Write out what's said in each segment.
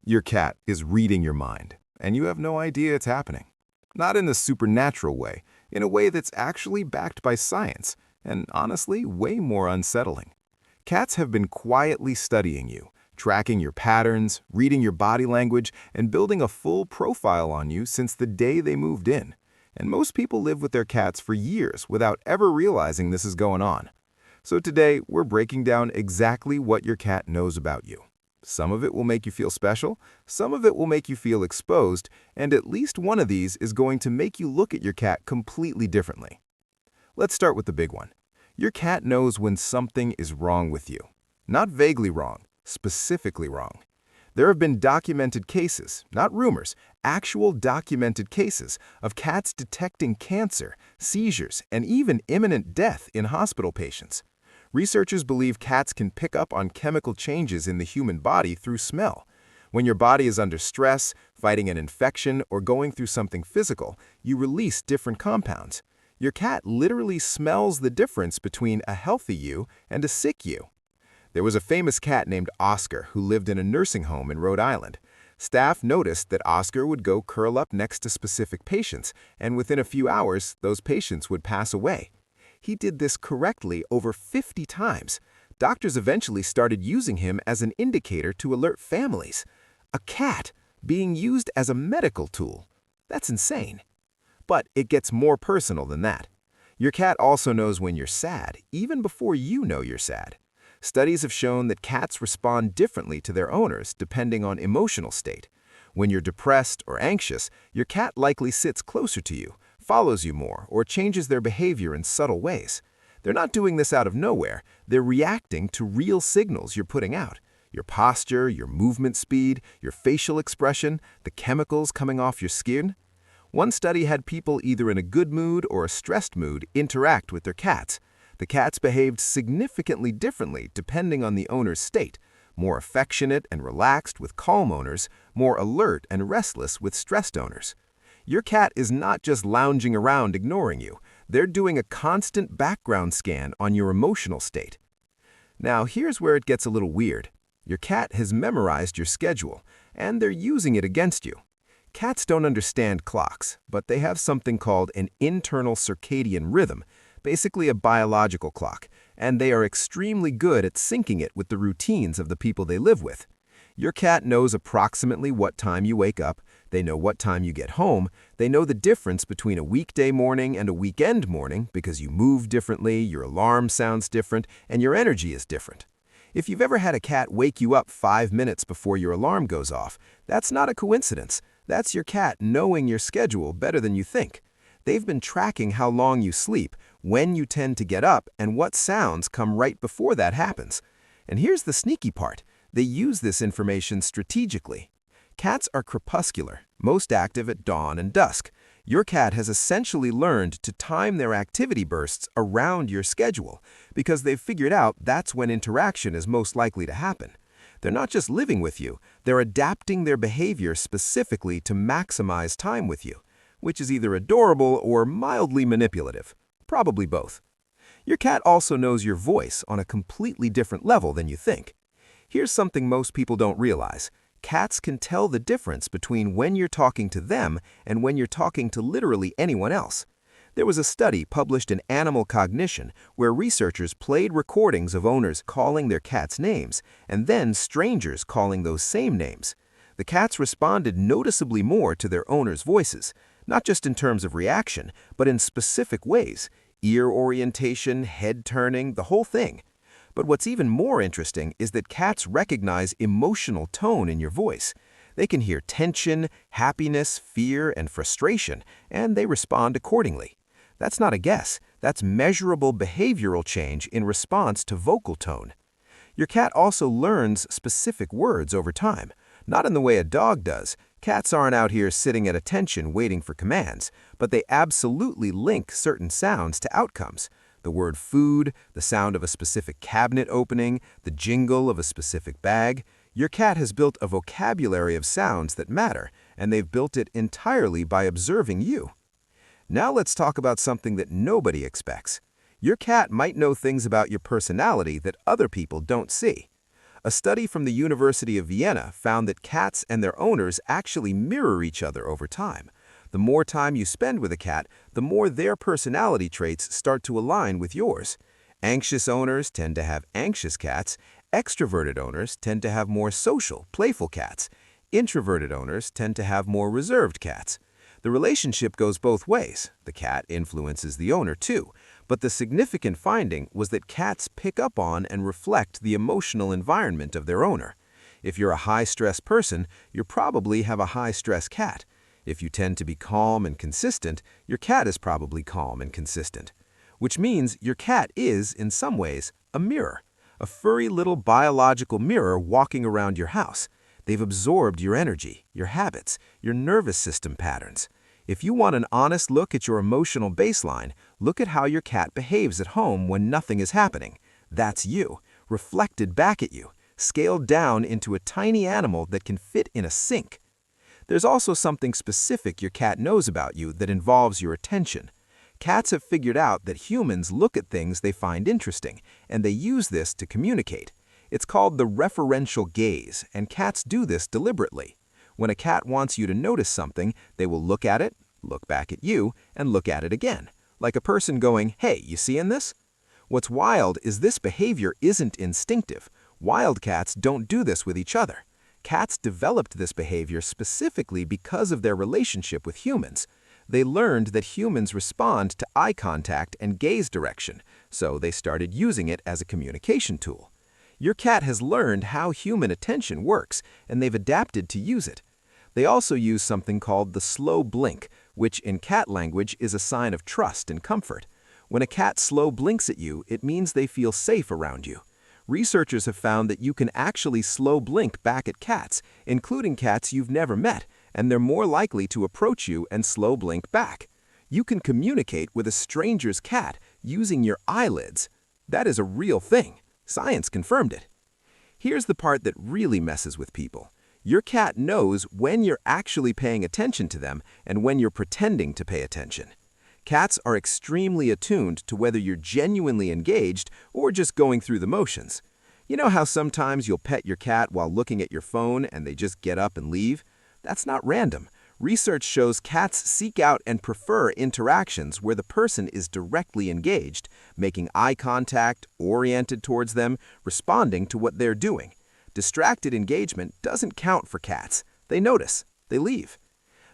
Your cat is reading your mind, and you have no idea it's happening. Not in the supernatural way, in a way that's actually backed by science, and honestly, way more unsettling. Cats have been quietly studying you, tracking your patterns, reading your body language, and building a full profile on you since the day they moved in. And most people live with their cats for years without ever realizing this is going on. So today, we're breaking down exactly what your cat knows about you. Some of it will make you feel special, some of it will make you feel exposed, and at least one of these is going to make you look at your cat completely differently. Let's start with the big one. Your cat knows when something is wrong with you. Not vaguely wrong, specifically wrong. There have been documented cases, not rumors, actual documented cases of cats detecting cancer, seizures, and even imminent death in hospital patients. Researchers believe cats can pick up on chemical changes in the human body through smell. When your body is under stress, fighting an infection, or going through something physical, you release different compounds. Your cat literally smells the difference between a healthy you and a sick you. There was a famous cat named Oscar who lived in a nursing home in Rhode Island. Staff noticed that Oscar would go curl up next to specific patients, and within a few hours, those patients would pass away. He did this correctly over 50 times. Doctors eventually started using him as an indicator to alert families. A cat being used as a medical tool. That's insane. But it gets more personal than that. Your cat also knows when you're sad, even before you know you're sad. Studies have shown that cats respond differently to their owners depending on emotional state. When you're depressed or anxious, your cat likely sits closer to you, follows you more, or changes their behavior in subtle ways. They're not doing this out of nowhere. They're reacting to real signals you're putting out. Your posture, your movement speed, your facial expression, the chemicals coming off your skin. One study had people either in a good mood or a stressed mood interact with their cats. The cats behaved significantly differently depending on the owner's state. More affectionate and relaxed with calm owners, more alert and restless with stressed owners. Your cat is not just lounging around ignoring you. They're doing a constant background scan on your emotional state. Now, here's where it gets a little weird. Your cat has memorized your schedule, and they're using it against you. Cats don't understand clocks, but they have something called an internal circadian rhythm, basically a biological clock, and they are extremely good at syncing it with the routines of the people they live with. Your cat knows approximately what time you wake up, they know what time you get home, they know the difference between a weekday morning and a weekend morning because you move differently, your alarm sounds different, and your energy is different. If you've ever had a cat wake you up 5 minutes before your alarm goes off, that's not a coincidence. That's your cat knowing your schedule better than you think. They've been tracking how long you sleep, when you tend to get up, and what sounds come right before that happens. And here's the sneaky part. They use this information strategically. Cats are crepuscular, most active at dawn and dusk. Your cat has essentially learned to time their activity bursts around your schedule because they've figured out that's when interaction is most likely to happen. They're not just living with you, they're adapting their behavior specifically to maximize time with you, which is either adorable or mildly manipulative. Probably both. Your cat also knows your voice on a completely different level than you think. Here's something most people don't realize. Cats can tell the difference between when you're talking to them and when you're talking to literally anyone else. There was a study published in Animal Cognition where researchers played recordings of owners calling their cats names and then strangers calling those same names. The cats responded noticeably more to their owners' voices, not just in terms of reaction, but in specific ways: ear orientation, head turning, the whole thing. But what's even more interesting is that cats recognize emotional tone in your voice. They can hear tension, happiness, fear, and frustration, and they respond accordingly. That's not a guess. That's measurable behavioral change in response to vocal tone. Your cat also learns specific words over time. Not in the way a dog does. Cats aren't out here sitting at attention waiting for commands, but they absolutely link certain sounds to outcomes. The word food, the sound of a specific cabinet opening, the jingle of a specific bag. Your cat has built a vocabulary of sounds that matter, and they've built it entirely by observing you. Now let's talk about something that nobody expects. Your cat might know things about your personality that other people don't see. A study from the University of Vienna found that cats and their owners actually mirror each other over time. The more time you spend with a cat, the more their personality traits start to align with yours. Anxious owners tend to have anxious cats. Extroverted owners tend to have more social, playful cats. Introverted owners tend to have more reserved cats. The relationship goes both ways. The cat influences the owner too. But the significant finding was that cats pick up on and reflect the emotional environment of their owner. If you're a high-stress person, you probably have a high-stress cat. If you tend to be calm and consistent, your cat is probably calm and consistent. Which means your cat is, in some ways, a mirror. A furry little biological mirror walking around your house. They've absorbed your energy, your habits, your nervous system patterns. If you want an honest look at your emotional baseline, look at how your cat behaves at home when nothing is happening. That's you, reflected back at you, scaled down into a tiny animal that can fit in a sink. There's also something specific your cat knows about you that involves your attention. Cats have figured out that humans look at things they find interesting, and they use this to communicate. It's called the referential gaze, and cats do this deliberately. When a cat wants you to notice something, they will look at it, look back at you, and look at it again, like a person going, "Hey, you seeing this?" What's wild is this behavior isn't instinctive. Wild cats don't do this with each other. Cats developed this behavior specifically because of their relationship with humans. They learned that humans respond to eye contact and gaze direction, so they started using it as a communication tool. Your cat has learned how human attention works, and they've adapted to use it. They also use something called the slow blink, which in cat language is a sign of trust and comfort. When a cat slow blinks at you, it means they feel safe around you. Researchers have found that you can actually slow blink back at cats, including cats you've never met, and they're more likely to approach you and slow blink back. You can communicate with a stranger's cat using your eyelids. That is a real thing. Science confirmed it. Here's the part that really messes with people. Your cat knows when you're actually paying attention to them and when you're pretending to pay attention. Cats are extremely attuned to whether you're genuinely engaged or just going through the motions. You know how sometimes you'll pet your cat while looking at your phone and they just get up and leave? That's not random. Research shows cats seek out and prefer interactions where the person is directly engaged, making eye contact, oriented towards them, responding to what they're doing. Distracted engagement doesn't count for cats. They notice. They leave.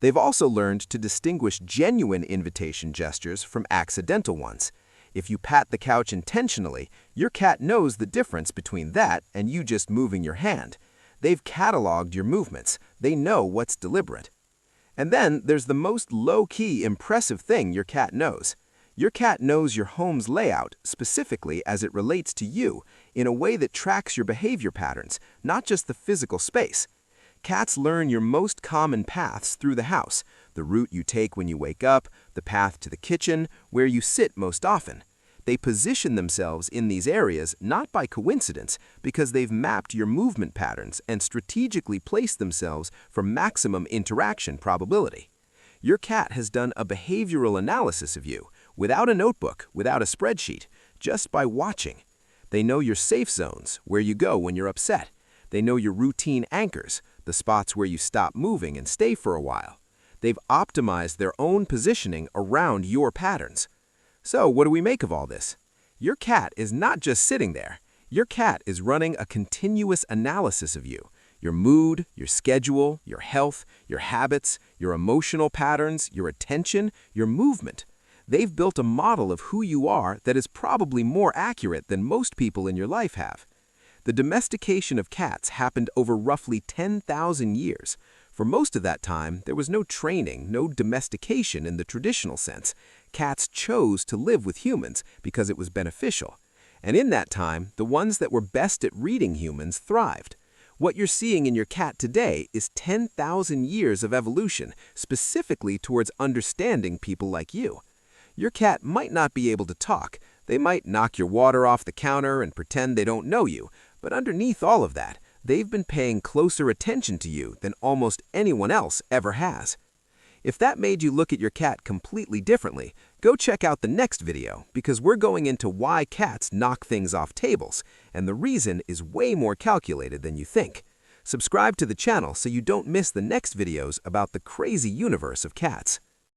They've also learned to distinguish genuine invitation gestures from accidental ones. If you pat the couch intentionally, your cat knows the difference between that and you just moving your hand. They've cataloged your movements. They know what's deliberate. And then there's the most low-key, impressive thing your cat knows. Your cat knows your home's layout, specifically as it relates to you, in a way that tracks your behavior patterns, not just the physical space. Cats learn your most common paths through the house, the route you take when you wake up, the path to the kitchen, where you sit most often. They position themselves in these areas not by coincidence, because they've mapped your movement patterns and strategically placed themselves for maximum interaction probability. Your cat has done a behavioral analysis of you, without a notebook, without a spreadsheet, just by watching. They know your safe zones, where you go when you're upset. They know your routine anchors, the spots where you stop moving and stay for a while. They've optimized their own positioning around your patterns. So what do we make of all this? Your cat is not just sitting there. Your cat is running a continuous analysis of you, your mood, your schedule, your health, your habits, your emotional patterns, your attention, your movement. They've built a model of who you are that is probably more accurate than most people in your life have. The domestication of cats happened over roughly 10,000 years. For most of that time, there was no training, no domestication in the traditional sense. Cats chose to live with humans because it was beneficial. And in that time, the ones that were best at reading humans thrived. What you're seeing in your cat today is 10,000 years of evolution, specifically towards understanding people like you. Your cat might not be able to talk. They might knock your water off the counter and pretend they don't know you. But underneath all of that, they've been paying closer attention to you than almost anyone else ever has. If that made you look at your cat completely differently, go check out the next video because we're going into why cats knock things off tables, and the reason is way more calculated than you think. Subscribe to the channel so you don't miss the next videos about the crazy universe of cats.